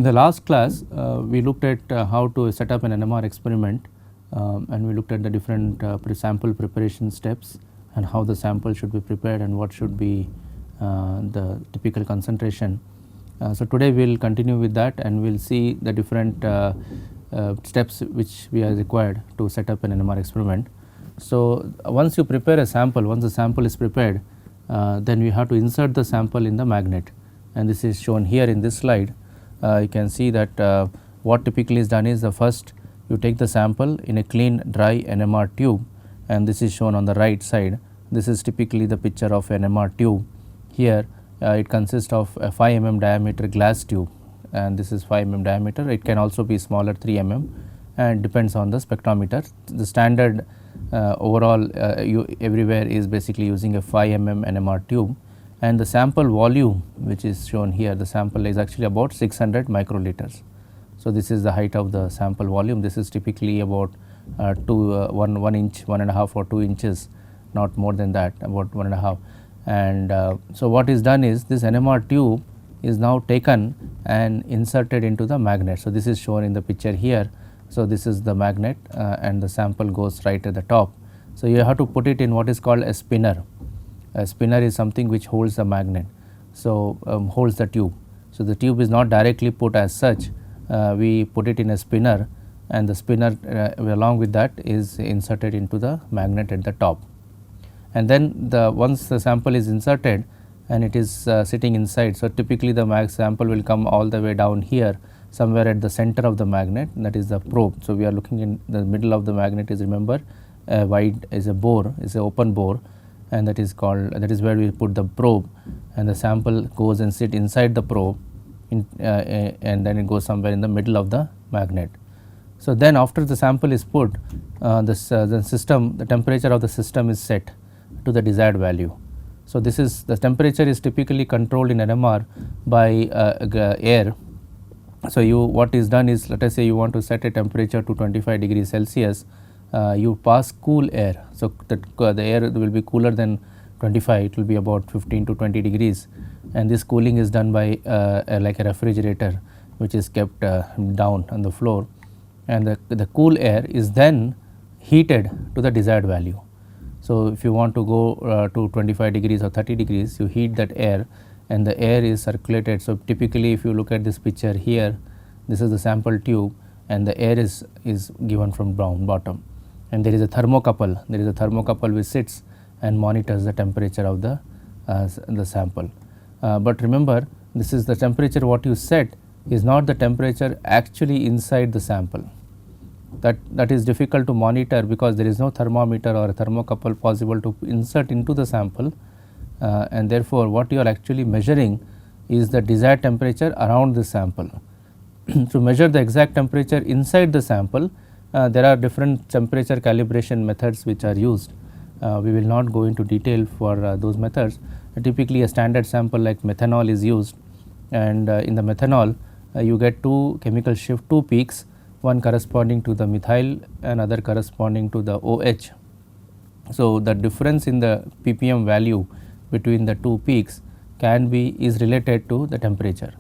In the last class, we looked at how to set up an NMR experiment, and we looked at the different sample preparation steps and how the sample should be prepared and what should be the typical concentration. So today we will continue with that, and we will see the different steps which we are required to set up an NMR experiment. So once you prepare a sample, once the sample is prepared, then we have to insert the sample in the magnet, and this is shown here in this slide. You can see that what typically is done is, the first you take the sample in a clean dry NMR tube, and this is shown on the right side. This is typically the picture of NMR tube. Here it consists of a 5 mm diameter glass tube, and this is 5 mm diameter. It can also be smaller, 3 mm, and depends on the spectrometer. The standard overall everywhere is basically using a 5 mm NMR tube, and the sample volume which is shown here, the sample is actually about 600 microliters. So this is the height of the sample volume. This is typically about 1 inch, 1.5 or 2 inches, not more than that, about 1.5. And so what is done is, this NMR tube is now taken and inserted into the magnet. So this is shown in the picture here. So this is the magnet, and the sample goes right at the top. So you have to put it in what is called a spinner. A spinner is something which holds the magnet, so holds the tube. So the tube is not directly put as such. We put it in a spinner, and the spinner along with that is inserted into the magnet at the top. And then once the sample is inserted and it is sitting inside, so typically the sample will come all the way down here, somewhere at the center of the magnet, that is the probe. So we are looking in the middle of the magnet is, remember, wide is a bore, is an open bore, and that is where we put the probe, and the sample goes and sit inside the probe, and then it goes somewhere in the middle of the magnet. So then after the sample is put, the temperature of the system is set to the desired value. So this is, the temperature is typically controlled in NMR by air. So what is done is, let us say you want to set a temperature to 25 degrees Celsius. You pass cool air. So the air will be cooler than 25, it will be about 15 to 20 degrees, and this cooling is done by like a refrigerator which is kept down on the floor, and the cool air is then heated to the desired value. So if you want to go to 25 degrees or 30 degrees, you heat that air, and the air is circulated. So typically if you look at this picture here, this is the sample tube, and the air is given from bottom, and there is a thermocouple. There is a thermocouple which sits and monitors the temperature of the sample. But remember, this is the temperature what you set is not the temperature actually inside the sample. That is difficult to monitor because there is no thermometer or a thermocouple possible to insert into the sample, and therefore what you are actually measuring is the desired temperature around the sample. To measure the exact temperature inside the sample, there are different temperature calibration methods which are used. We will not go into detail for those methods. Typically a standard sample like methanol is used, and in the methanol you get two chemical shift, two peaks, one corresponding to the methyl and other corresponding to the OH. So the difference in the ppm value between the two peaks is related to the temperature.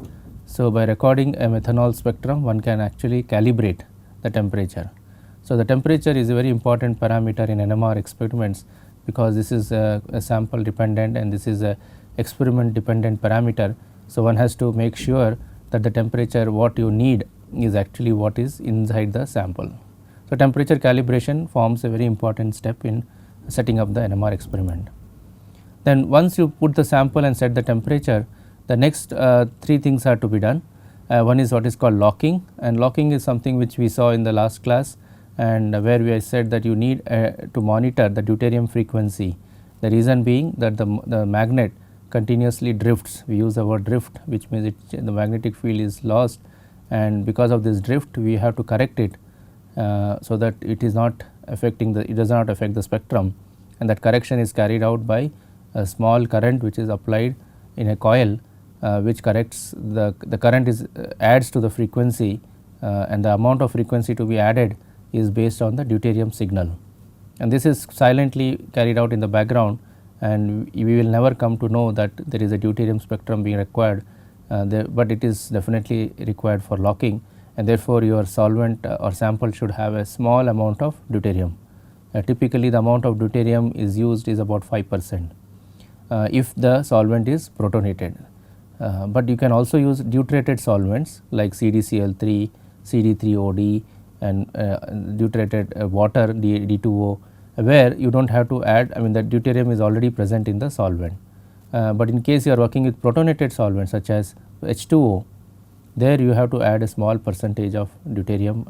So by recording a methanol spectrum, one can actually calibrate the temperature. So the temperature is a very important parameter in NMR experiments, because this is a sample dependent and this is a experiment dependent parameter. So one has to make sure that the temperature what you need is actually what is inside the sample. So temperature calibration forms a very important step in setting up the NMR experiment. Then once you put the sample and set the temperature, the next three things are to be done. One is what is called locking, and locking is something which we saw in the last class, and where we said that you need to monitor the deuterium frequency. The reason being that the magnet continuously drifts. We use the word drift, which means the magnetic field is lost, and because of this drift we have to correct it so that it does not affect the spectrum, and that correction is carried out by a small current which is applied in a coil, which corrects the current adds to the frequency, and the amount of frequency to be added is based on the deuterium signal, and this is silently carried out in the background, and we will never come to know that there is a deuterium spectrum being required but it is definitely required for locking, and therefore your solvent or sample should have a small amount of deuterium. Typically the amount of deuterium is used is about 5% if the solvent is protonated. But you can also use deuterated solvents like CdCl3, CD3OD and deuterated water D2O, where you do not have to add, I mean the deuterium is already present in the solvent. But in case you are working with protonated solvents such as H2O, there you have to add a small percentage of deuterium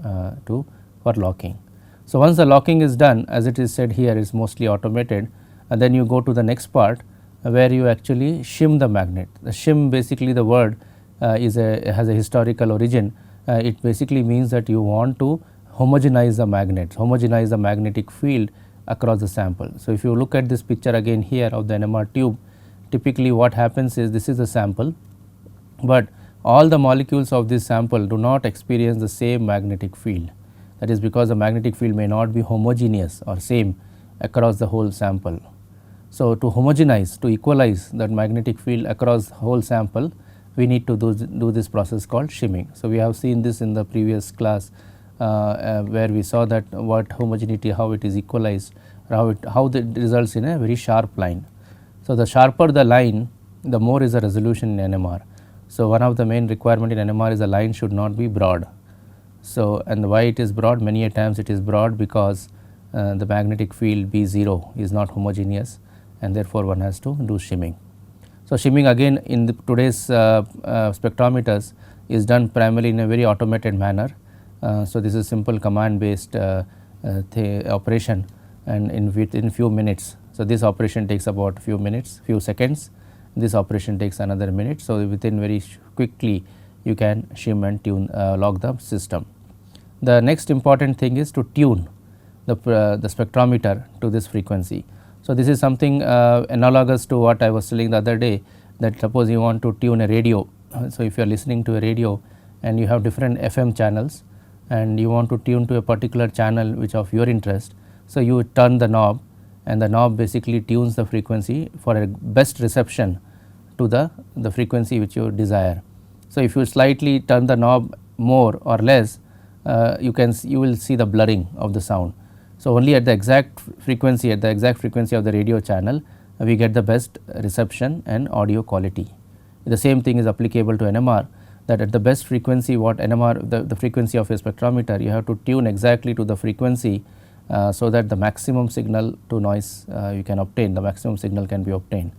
for locking. So, once the locking is done, as it is said here, is mostly automated, and then you go to the next part where you actually shim the magnet. The shim, basically the word has a historical origin. It basically means that you want to homogenize the magnets, homogenize the magnetic field across the sample. So, if you look at this picture again here of the NMR tube, typically what happens is this is the sample, but all the molecules of this sample do not experience the same magnetic field. That is because the magnetic field may not be homogeneous or same across the whole sample. So, to homogenize, to equalize that magnetic field across the whole sample, we need to do this process called shimming. So, we have seen this in the previous class where we saw that what homogeneity, how it is equalized, how it results in a very sharp line. So, the sharper the line, the more is the resolution in NMR. So, one of the main requirement in NMR is the line should not be broad. So, and why it is broad? Many a times it is broad because the magnetic field B0 is not homogeneous, and therefore one has to do shimming. So, shimming again in today's spectrometers is done primarily in a very automated manner. So, this is simple command based operation, and within few minutes. So, this operation takes about few seconds, this operation takes another minute. So, within very quickly you can shim and tune lock the system. The next important thing is to tune the spectrometer to this frequency. So, this is something analogous to what I was telling the other day, that suppose you want to tune a radio. So, if you are listening to a radio and you have different FM channels and you want to tune to a particular channel which of your interest. So, you turn the knob and the knob basically tunes the frequency for a best reception to the frequency which you desire. So, if you slightly turn the knob more or less, you will see the blurring of the sound. So, only at the exact frequency of the radio channel we get the best reception and audio quality. The same thing is applicable to NMR, that at the best frequency what NMR, the frequency of a spectrometer, you have to tune exactly to the frequency so that the maximum signal to noise you can obtain, the maximum signal can be obtained.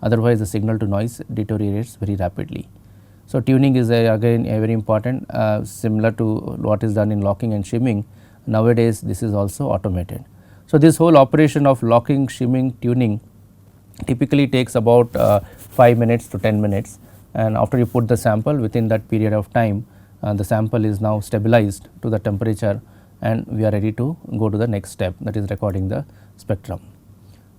Otherwise, the signal to noise deteriorates very rapidly. So, tuning is again a very important, similar to what is done in locking and shimming. Nowadays, this is also automated. So, this whole operation of locking, shimming, tuning typically takes about 5 minutes to 10 minutes, and after you put the sample, within that period of time the sample is now stabilized to the temperature, and we are ready to go to the next step, that is recording the spectrum.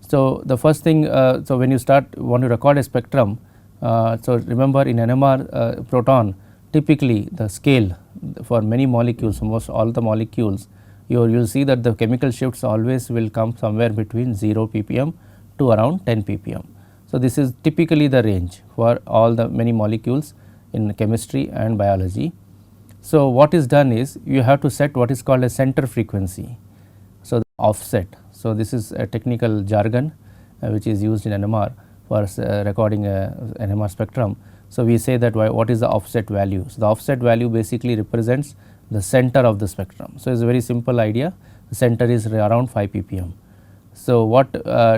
So, the first thing, so when you want to record a spectrum, so remember in NMR proton, typically the scale for many molecules, almost all the molecules, you will see that the chemical shifts always will come somewhere between 0 ppm to around 10 ppm. So, this is typically the range for all the many molecules in chemistry and biology. So, what is done is you have to set what is called a center frequency. So, the offset. So, this is a technical jargon which is used in NMR for recording a NMR spectrum. So, we say that what is the offset value. So, the offset value basically represents the center of the spectrum. So, it is a very simple idea, the center is around 5 ppm. So, what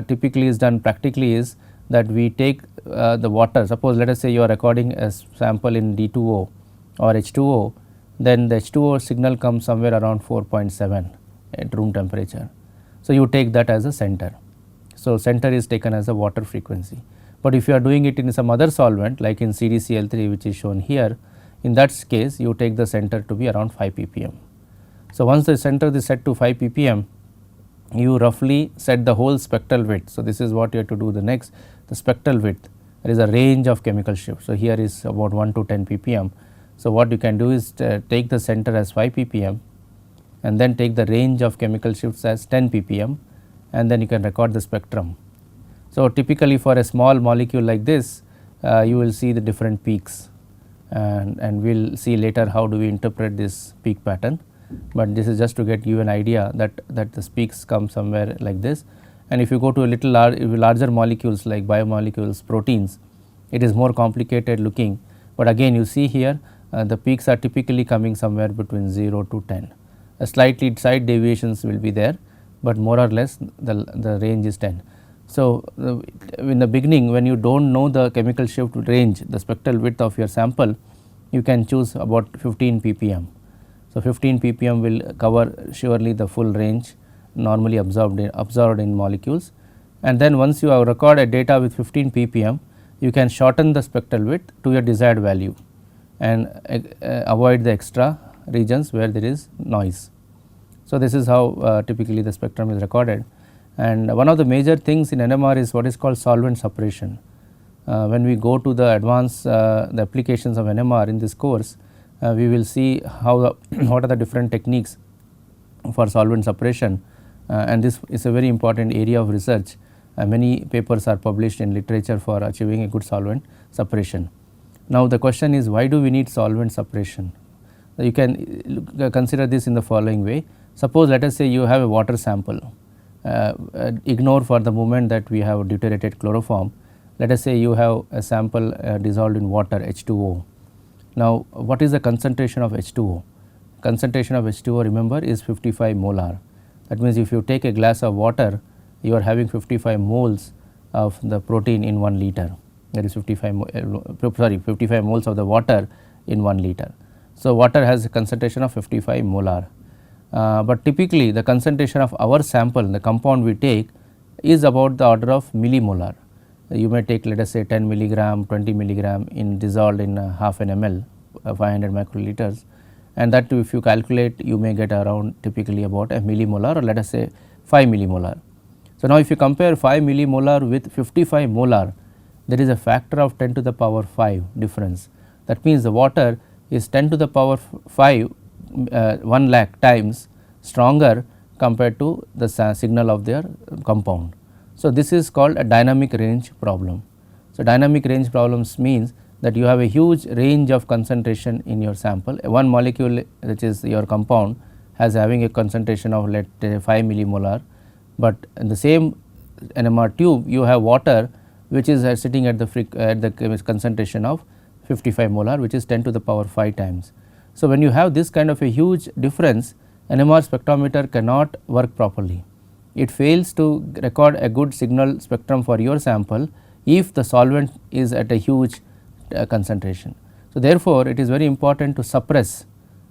typically is done practically is that we take the water, suppose let us say you are recording a sample in D2O or H2O, then the H2O signal comes somewhere around 4.7 at room temperature. So, you take that as a center. So, center is taken as a water frequency, but if you are doing it in some other solvent like in CdCl3 which is shown here, in that case you take the center to be around 5 ppm. So, once the center is set to 5 ppm, you roughly set the whole spectral width. So, this is what you have to do the next, the spectral width, there is a range of chemical shift. So, here is about 1 to 10 ppm. So, what you can do is take the center as 5 ppm and then take the range of chemical shifts as 10 ppm, and then you can record the spectrum. So, typically for a small molecule like this, you will see the different peaks. and we will see later how do we interpret this peak pattern, but this is just to get you an idea that the peaks come somewhere like this. And if you go to a little larger molecules like biomolecules, proteins, it is more complicated looking, but again you see here the peaks are typically coming somewhere between 0 to 10. A slightly side deviations will be there, but more or less the range is 10. So, in the beginning when you do not know the chemical shift range, the spectral width of your sample, you can choose about 15 ppm. So, 15 ppm will cover surely the full range normally observed in molecules, and then once you have recorded data with 15 ppm, you can shorten the spectral width to your desired value and avoid the extra regions where there is noise. So, this is how typically the spectrum is recorded, and one of the major things in NMR is what is called solvent separation. When we go to the advanced the applications of NMR in this course, we will see how what are the different techniques for solvent separation, and this is a very important area of research. Many papers are published in literature for achieving a good solvent separation. Now, the question is, why do we need solvent separation? You can consider this in the following way. Suppose let us say you have a water sample, ignore for the moment that we have deuterated chloroform. Let us say you have a sample dissolved in water, H2O. Now, what is the concentration of H2O? Concentration of H2O, remember, is 55 molar. That means, if you take a glass of water, you are having 55 moles of the protein in 1 liter. That is 55 moles of the water in 1 liter. So, water has a concentration of 55 molar, but typically the concentration of our sample, the compound we take, is about the order of millimolar. You may take, let us say, 10 milligram, 20 milligram in dissolved in half an ml, 500 microliters, and that too, if you calculate, you may get around typically about a millimolar, or let us say 5 millimolar. So, now if you compare 5 millimolar with 55 molar, there is a factor of 10 to the power 5 difference. That means, the water is 10 to the power 5 1 lakh times stronger compared to the signal of their compound. So, this is called a dynamic range problem. So, dynamic range problems means that you have a huge range of concentration in your sample. One molecule, which is your compound, has having a concentration of, let us say, 5 millimolar, but in the same NMR tube you have water which is sitting at the concentration of 55 molar, which is 10 to the power 5 times. So, when you have this kind of a huge difference, NMR spectrometer cannot work properly. It fails to record a good signal spectrum for your sample if the solvent is at a huge concentration. So, therefore, it is very important to suppress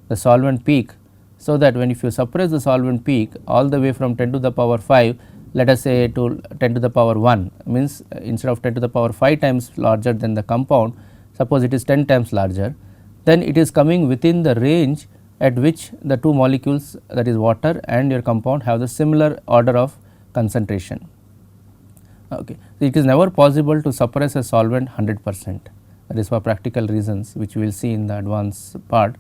the solvent peak, so that when if you suppress the solvent peak all the way from 10 to the power 5, let us say to 10 to the power 1, means instead of 10 to the power 5 times larger than the compound, suppose it is 10 times larger, then it is coming within the range at which the two molecules, that is water and your compound, have the similar order of concentration. Okay. So, it is never possible to suppress a solvent 100%, that is for practical reasons which we will see in the advanced part,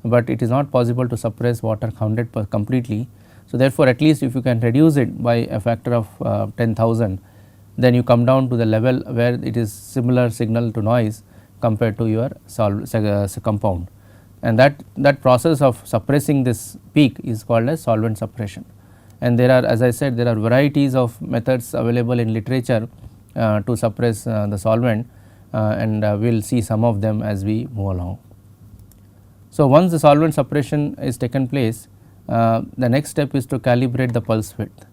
but it is not possible to suppress water 100% completely. So, therefore, at least if you can reduce it by a factor of 10,000, then you come down to the level where it is similar signal to noise compared to your compound, and that process of suppressing this peak is called as solvent suppression. And there are, as I said, there are varieties of methods available in literature to suppress the solvent, and we will see some of them as we move along. So, once the solvent suppression is taken place, the next step is to calibrate the pulse width.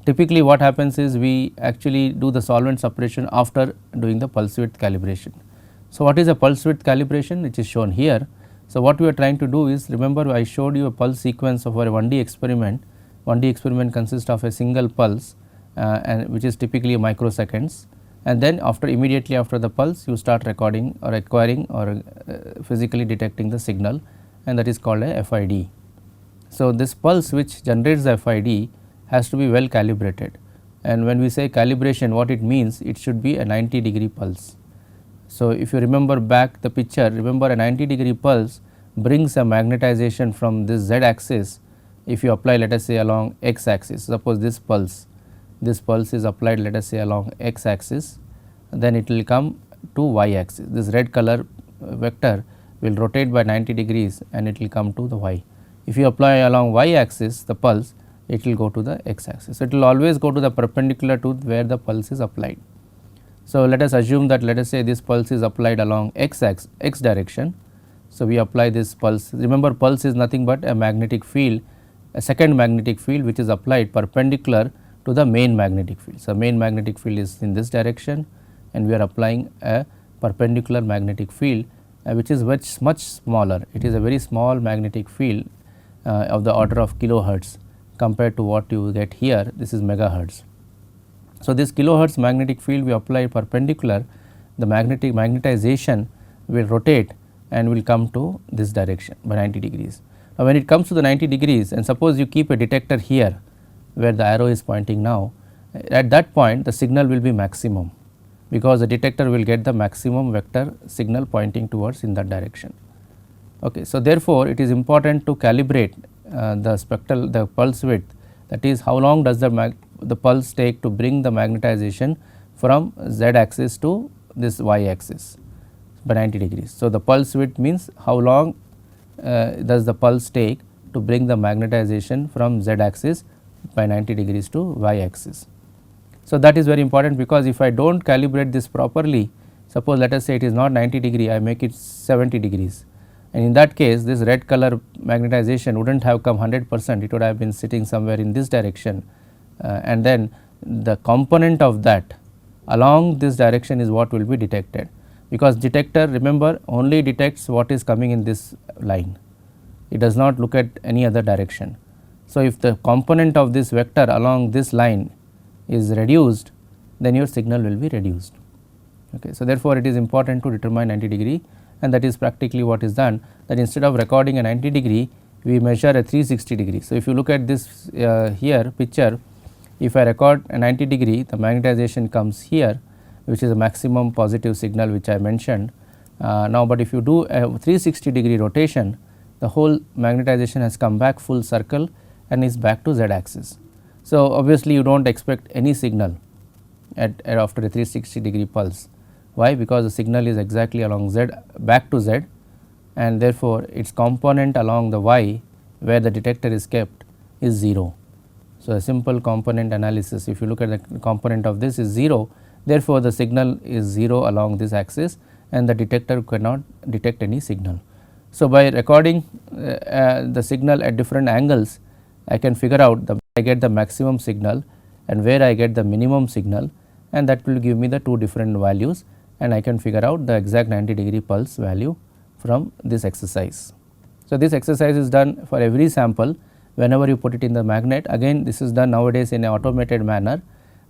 Typically what happens is we actually do the solvent suppression after doing the pulse width calibration. So, what is a pulse width calibration, which is shown here? So, what we are trying to do is, remember I showed you a pulse sequence of our 1D experiment. 1D experiment consists of a single pulse and which is typically microseconds, and then immediately after the pulse you start recording or acquiring or physically detecting the signal, and that is called a FID. So, this pulse which generates the FID has to be well calibrated, and when we say calibration, what it means, it should be a 90-degree pulse. So, if you remember back the picture, remember a 90-degree pulse brings a magnetization from this z axis. If you apply, let us say, along x axis, suppose this pulse is applied, let us say, along x axis, then it will come to y axis. This red color vector will rotate by 90 degrees and it will come to the y. If you apply along y axis the pulse, it will go to the x axis. So, it will always go to the perpendicular to where the pulse is applied. So, let us assume that let us say this pulse is applied along x direction. So, we apply this pulse. Remember, pulse is nothing but a magnetic field, a second magnetic field which is applied perpendicular to the main magnetic field. So, main magnetic field is in this direction and we are applying a perpendicular magnetic field which is much smaller. It is a very small magnetic field of the order of kilohertz compared to what you get here, this is megahertz. So, this kilohertz magnetic field we apply perpendicular, the magnetization will rotate and will come to this direction by 90 degrees. Now, when it comes to the 90 degrees and suppose you keep a detector here where the arrow is pointing now, at that point the signal will be maximum, because the detector will get the maximum vector signal pointing towards in that direction. Okay. So, therefore, it is important to calibrate the pulse width, that is how long does the pulse take to bring the magnetization from z axis to this y axis by 90 degrees. So, the pulse width means how long does the pulse take to bring the magnetization from z axis by 90 degrees to y axis. So, that is very important, because if I do not calibrate this properly, suppose let us say it is not 90 degree, I make it 70 degrees, and in that case this red color magnetization would not have come 100%, it would have been sitting somewhere in this direction, and then the component of that along this direction is what will be detected, because detector, remember, only detects what is coming in this line, it does not look at any other direction. So, if the component of this vector along this line is reduced, then your signal will be reduced. Okay. So, therefore, it is important to determine 90 degree, and that is practically what is done, that instead of recording a 90 degree we measure a 360 degree. So, if you look at this here picture, if I record a 90 degree, the magnetization comes here, which is a maximum positive signal which I mentioned. Now, but if you do a 360 degree rotation, the whole magnetization has come back full circle and is back to z axis. So, obviously, you do not expect any signal at after a 360 degree pulse. Why? Because the signal is exactly along z back to z, and therefore, its component along the y where the detector is kept is 0. So, a simple component analysis, if you look at the component of this is 0, therefore, the signal is 0 along this axis and the detector cannot detect any signal. So, by recording the signal at different angles, I can figure out I get the maximum signal and where I get the minimum signal, and that will give me the two different values, and I can figure out the exact 90 degree pulse value from this exercise. So, this exercise is done for every sample whenever you put it in the magnet. Again, this is done nowadays in an automated manner,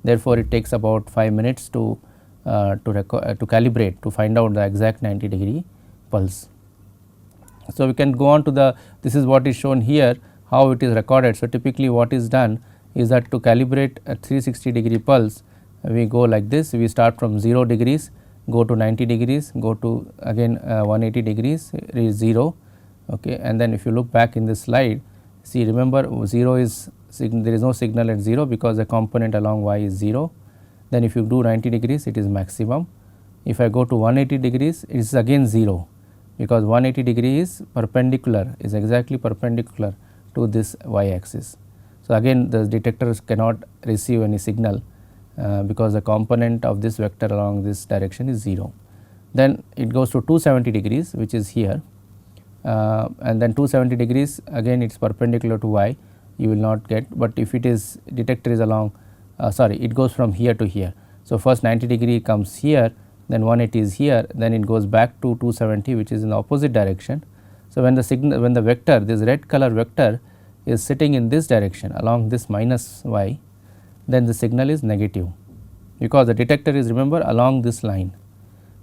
therefore, it takes about 5 minutes to calibrate, to find out the exact 90 degree pulse. So, we can go on to the, this is what is shown here, how it is recorded. So, typically what is done is that to calibrate a 360 degree pulse, we go like this, we start from 0 degrees, go to 90 degrees, go to again 180 degrees is 0, okay. And then if you look back in this slide, see, remember 0 is there is no signal at 0 because the component along y is 0. Then if you do 90 degrees, it is maximum. If I go to 180 degrees, it is again 0, because 180 degrees is perpendicular, is exactly perpendicular to this y axis. So, again the detectors cannot receive any signal because the component of this vector along this direction is 0. Then it goes to 270 degrees, which is here, and then 270 degrees again it is perpendicular to y, you will not get, but if it is detector is along it goes from here to here. So, first 90 degree comes here, then 180 is here, then it goes back to 270, which is in the opposite direction. So, when the signal, when the vector, this red color vector is sitting in this direction along this minus y, then the signal is negative, because the detector is, remember, along this line.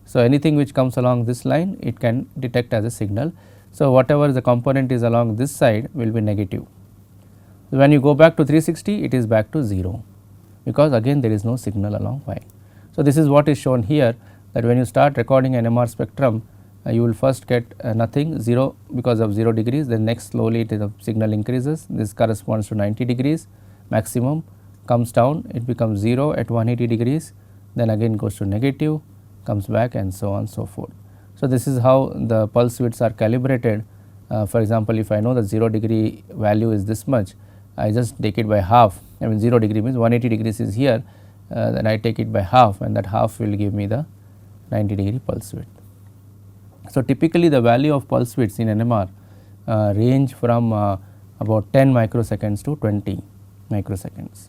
So, anything which comes along this line, it can detect as a signal. So, whatever the component is along this side will be negative. So, when you go back to 360, it is back to 0, because again there is no signal along y. So, this is what is shown here, that when you start recording an NMR spectrum, you will first get nothing, 0 because of 0 degrees, then next slowly the signal increases, this corresponds to 90 degrees, maximum comes down, it becomes 0 at 180 degrees, then again goes to negative, comes back, and so on so forth. So, this is how the pulse widths are calibrated. For example, if I know the 0 degree value is this much, I just take it by half. I mean 0 degree means 180 degrees is here, then I take it by half, and that half will give me the 90 degree pulse width. So, typically the value of pulse widths in NMR range from about 10 microseconds to 20 microseconds.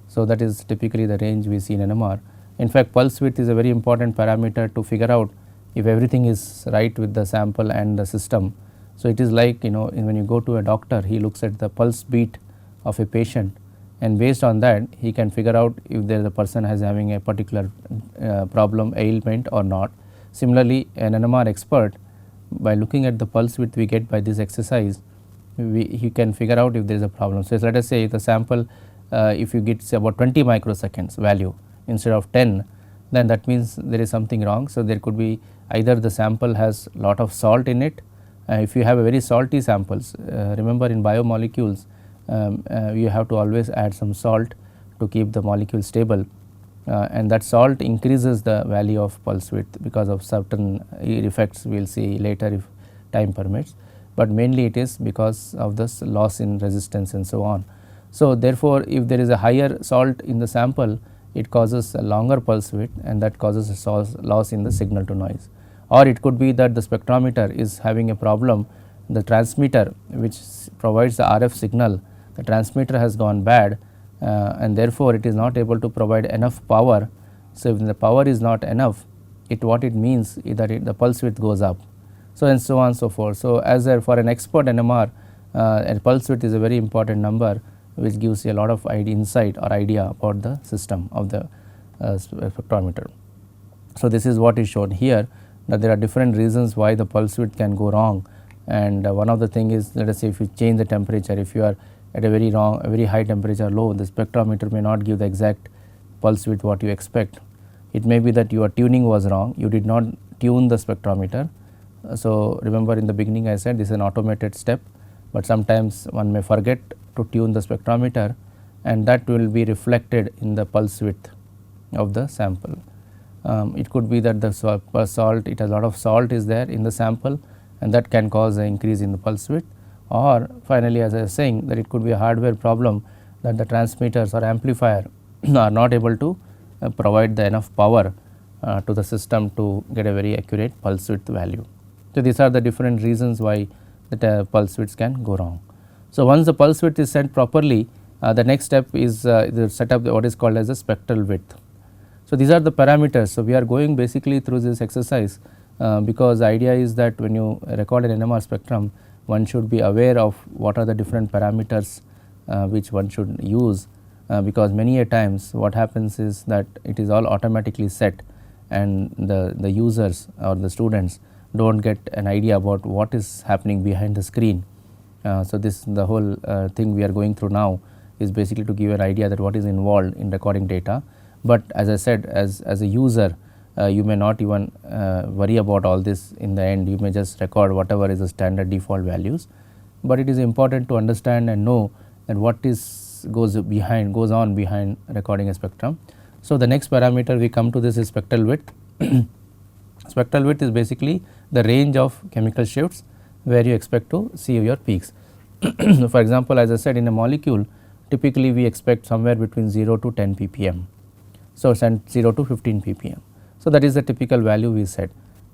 So, that is typically the range we see in NMR. In fact, pulse width is a very important parameter to figure out if everything is right with the sample and the system. So, it is like, you know, when you go to a doctor, he looks at the pulse beat of a patient, and based on that he can figure out if the person is having a particular problem, ailment or not. Similarly, an NMR expert, by looking at the pulse width we get by this exercise, he can figure out if there is a problem. So, let us say the sample, if you get say about 20 microseconds value instead of 10, then that means there is something wrong. So, there could be either the sample has lot of salt in it. If you have a very salty samples, remember in biomolecules you have to always add some salt to keep the molecule stable, and that salt increases the value of pulse width because of certain effects we will see later if time permits, but mainly it is because of this loss in resistance and so on. So, therefore, if there is a higher salt in the sample, it causes a longer pulse width, and that causes a loss in the signal to noise. Or it could be that the spectrometer is having a problem, the transmitter which provides the RF signal, the transmitter has gone bad, and therefore, it is not able to provide enough power. So, if the power is not enough, what it means is that the pulse width goes up. So, and so on and so forth. So, as for an expert NMR, a pulse width is a very important number which gives you a lot of insight or idea about the system of the spectrometer. So, this is what is shown here, that there are different reasons why the pulse width can go wrong, and one of the thing is, let us say if you change the temperature, if you are at a very high temperature low, the spectrometer may not give the exact pulse width what you expect. It may be that your tuning was wrong, you did not tune the spectrometer. So, remember in the beginning I said this is an automated step, but sometimes one may forget to tune the spectrometer, and that will be reflected in the pulse width of the sample. It could be that the salt, it has a lot of salt is there in the sample, and that can cause an increase in the pulse width. Or finally, as I was saying, that it could be a hardware problem, that the transmitters or amplifier are not able to provide the enough power to the system to get a very accurate pulse width value. So, these are the different reasons why the pulse widths can go wrong. So, once the pulse width is set properly, the next step is the set up what is called as a spectral width. So, these are the parameters. So, we are going basically through this exercise because the idea is that when you record an NMR spectrum, one should be aware of what are the different parameters which one should use, because many a times what happens is that it is all automatically set, and the users or the students do not get an idea about what is happening behind the screen. So, this the whole thing we are going through now is basically to give an idea that what is involved in recording data, but as I said, as a user you may not even worry about all this in the end, you may just record whatever is the standard default values, but it is important to understand and know that what is goes on behind recording a spectrum. So, the next parameter we come to this is spectral width. Spectral width is basically the range of chemical shifts where you expect to see your peaks. For example, as I said, in a molecule typically we expect somewhere between 0 to 10 ppm. So, 0 to 15 ppm. So, that is the typical value we set,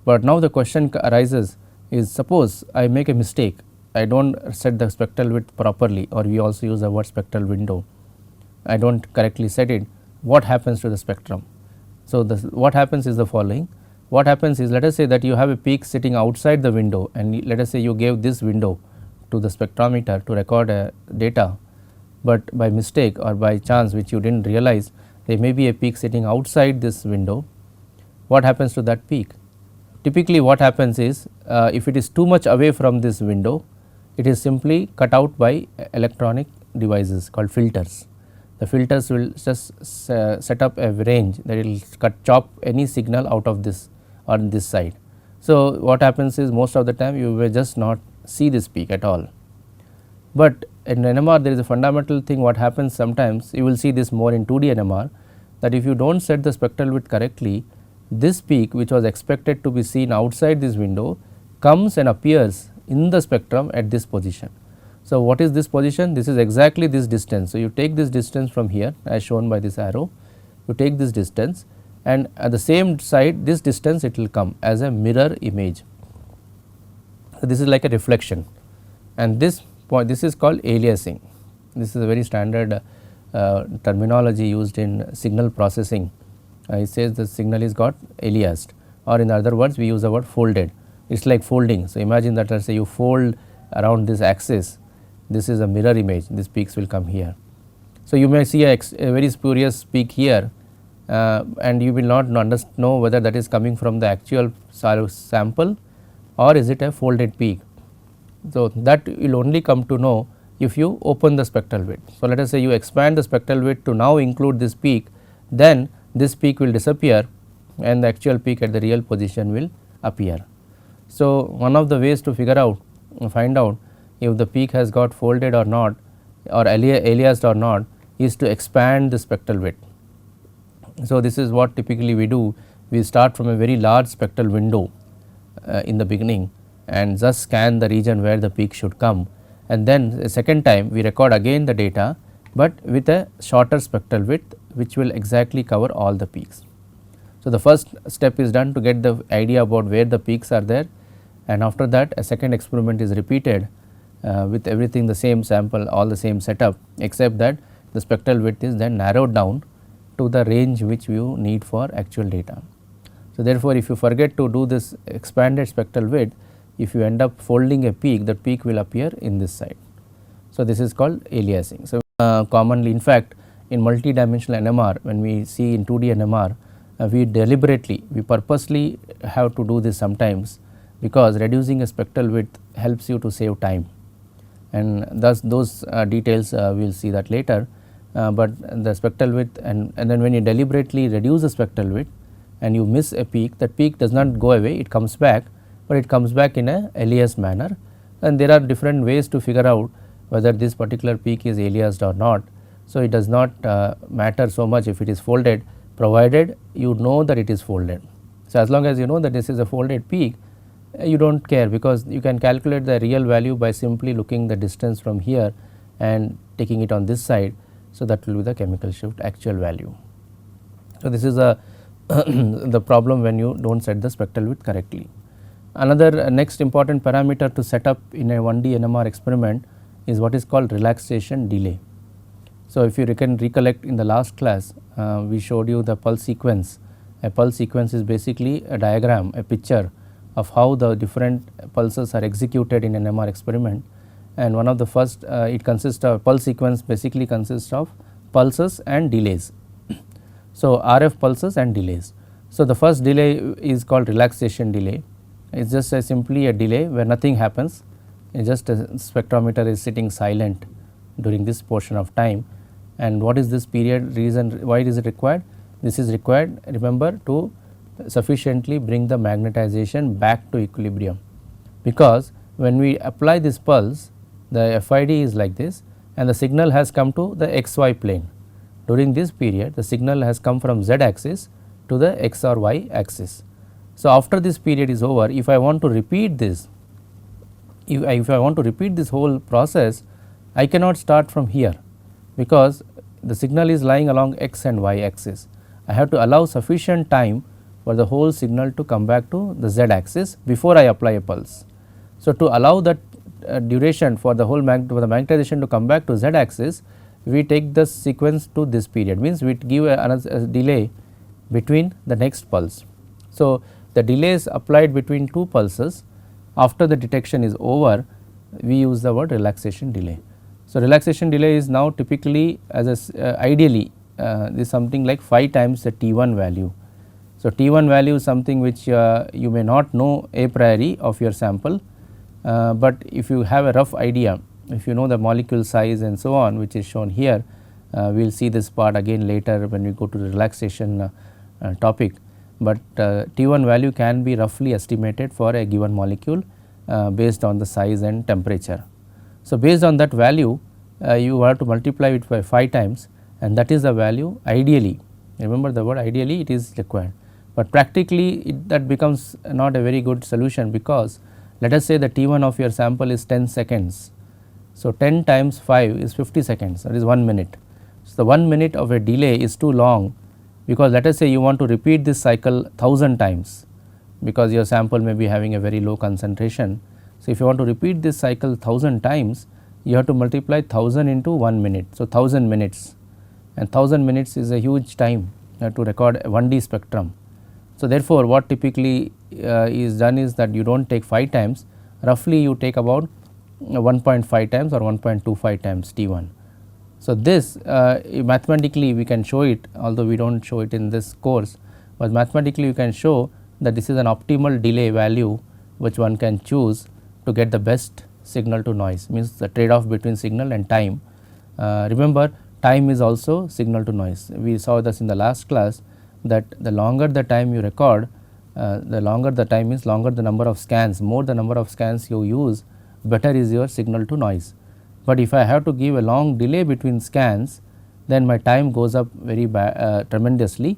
but now the question arises is, suppose I make a mistake, I do not set the spectral width properly, or we also use the word spectral window, I do not correctly set it, what happens to the spectrum? So, what happens is the following. What happens is, let us say that you have a peak sitting outside the window, and let us say you gave this window to the spectrometer to record data, but by mistake or by chance which you did not realize, there may be a peak sitting outside this window. What happens to that peak? Typically what happens is, if it is too much away from this window, it is simply cut out by electronic devices called filters. The filters will just set up a range that will chop any signal out of this on this side. So, what happens is, most of the time you will just not see this peak at all. But in NMR there is a fundamental thing what happens sometimes, you will see this more in 2D NMR, that if you do not set the spectral width correctly, this peak which was expected to be seen outside this window comes and appears in the spectrum at this position. So, what is this position? This is exactly this distance. So, you take this distance from here as shown by this arrow, you take this distance, and at the same side this distance it will come as a mirror image. So, this is like a reflection, and this point, this is called aliasing. This is a very standard terminology used in signal processing. It says the signal is got aliased, or in other words we use the word folded. It is like folding. So, imagine that, let us say you fold around this axis, this is a mirror image, these peaks will come here. So, you may see a very spurious peak here, and you will not know whether that is coming from the actual sample or is it a folded peak. So, that you will only come to know if you open the spectral width. So, let us say you expand the spectral width to now include this peak, then this peak will disappear and the actual peak at the real position will appear. So, one of the ways to find out if the peak has got folded or not, or aliased or not, is to expand the spectral width. So, this is what typically we do. We start from a very large spectral window in the beginning and just scan the region where the peak should come, and then a second time we record again the data, but with a shorter spectral width which will exactly cover all the peaks. So, the first step is done to get the idea about where the peaks are there, and after that a second experiment is repeated with everything the same sample, all the same setup, except that the spectral width is then narrowed down to the range which you need for actual data. So, therefore, if you forget to do this expanded spectral width, if you end up folding a peak, that peak will appear in this side. So, this is called aliasing. So, commonly, in fact, in multi-dimensional NMR, when we see in 2D NMR, we purposely have to do this sometimes, because reducing a spectral width helps you to save time, and thus those details we will see that later. But the spectral width, and then when you deliberately reduce the spectral width and you miss a peak, that peak does not go away, it comes back, but it comes back in a aliased manner, and there are different ways to figure out whether this particular peak is aliased or not. So, it does not matter so much if it is folded, provided you know that it is folded. So, as long as you know that this is a folded peak, you do not care, because you can calculate the real value by simply looking the distance from here and taking it on this side. So, that will be the chemical shift actual value. So, this is the problem when you do not set the spectral width correctly. Another next important parameter to set up in a 1D NMR experiment is what is called relaxation delay. So, if you can recollect, in the last class we showed you the pulse sequence. A pulse sequence is basically a diagram, a picture of how the different pulses are executed in an NMR experiment, and one of the first it consists of, pulse sequence basically consists of pulses and delays. So, RF pulses and delays. So, the first delay is called relaxation delay. It is just simply a delay where nothing happens, it is just a spectrometer is sitting silent during this portion of time. And what is this period? Reason why is it required? This is required, remember, to sufficiently bring the magnetization back to equilibrium, because when we apply this pulse, the FID is like this and the signal has come to the XY plane. During this period, the signal has come from Z axis to the X or Y axis. So, after this period is over, if I want to repeat this, if I want to repeat this whole process, I cannot start from here, because the signal is lying along X and Y axis. I have to allow sufficient time for the whole signal to come back to the Z axis before I apply a pulse. So, to allow that duration for the whole for the magnetization to come back to Z axis, we take the sequence to this period, means we give a delay between the next pulse. So, the delay is applied between two pulses. After the detection is over, we use the word relaxation delay. So, relaxation delay is now typically as a ideally is something like 5 times the T1 value. So, T1 value is something which you may not know a priori of your sample, but if you have a rough idea, if you know the molecule size and so on, which is shown here, we will see this part again later when we go to the relaxation topic, but T1 value can be roughly estimated for a given molecule based on the size and temperature. So, based on that value you have to multiply it by 5 times, and that is the value ideally, remember the word ideally, it is required. but practically that becomes not a very good solution, because let us say the T1 of your sample is 10 seconds. So, 10 times 5 is 50 seconds, that is 1 minute. So, the 1 minute of a delay is too long, because let us say you want to repeat this cycle 1000 times, because your sample may be having a very low concentration. So, if you want to repeat this cycle 1000 times, you have to multiply 1000 into 1 minute. So, 1000 minutes, and 1000 minutes is a huge time to record a 1D spectrum. So, therefore, what typically is done is that you do not take 5 times, roughly you take about 1.5 times or 1.25 times T1. So, this mathematically we can show it, although we do not show it in this course, but mathematically you can show that this is an optimal delay value which one can choose to get the best signal to noise, means the trade off between signal and time. Remember, time is also signal to noise. We saw this in the last class, that the longer the time you record, the longer the time is longer the number of scans, more the number of scans you use, better is your signal to noise. But if I have to give a long delay between scans, then my time goes up very tremendously,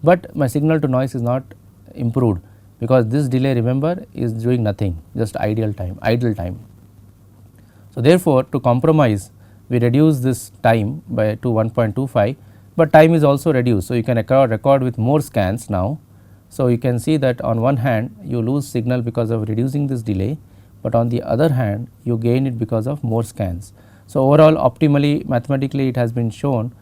but my signal to noise is not improved, because this delay, remember, is doing nothing, just idle time. So, therefore, to compromise, we reduce this time by to 1.25, but time is also reduced. So, you can record with more scans now. So, you can see that on one hand you lose signal because of reducing this delay, but on the other hand you gain it because of more scans. So, overall optimally mathematically it has been shown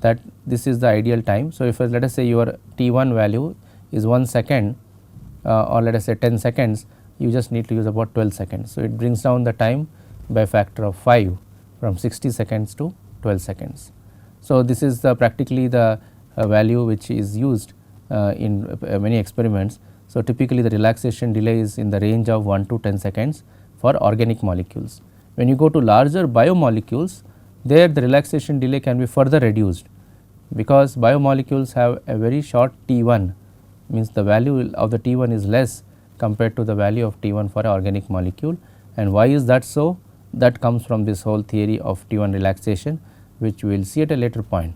that this is the ideal time. So, if let us say your T1 value is 1 second or let us say 10 seconds, you just need to use about 12 seconds. So, it brings down the time by a factor of 5 from 60 seconds to 12 seconds. So, this is practically the value which is used in many experiments. So, typically the relaxation delay is in the range of 1 to 10 seconds for organic molecules. When you go to larger biomolecules, there the relaxation delay can be further reduced, because biomolecules have a very short T1, means the value of the T1 is less compared to the value of T1 for an organic molecule. And why is that so? That comes from this whole theory of T1 relaxation, which we will see at a later point.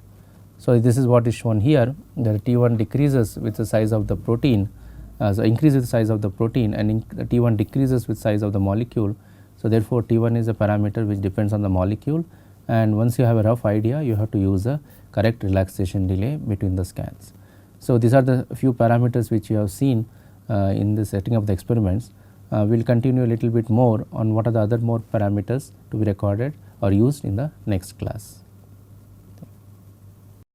So, this is what is shown here, that T1 decreases with the size of the protein, so increases the size of the protein, and T1 decreases with size of the molecule. So, therefore, T1 is a parameter which depends on the molecule, and once you have a rough idea, you have to use a correct relaxation delay between the scans. So, these are the few parameters which you have seen in the setting of the experiments. We will continue a little bit more on what are the other more parameters to be recorded or used in the next class.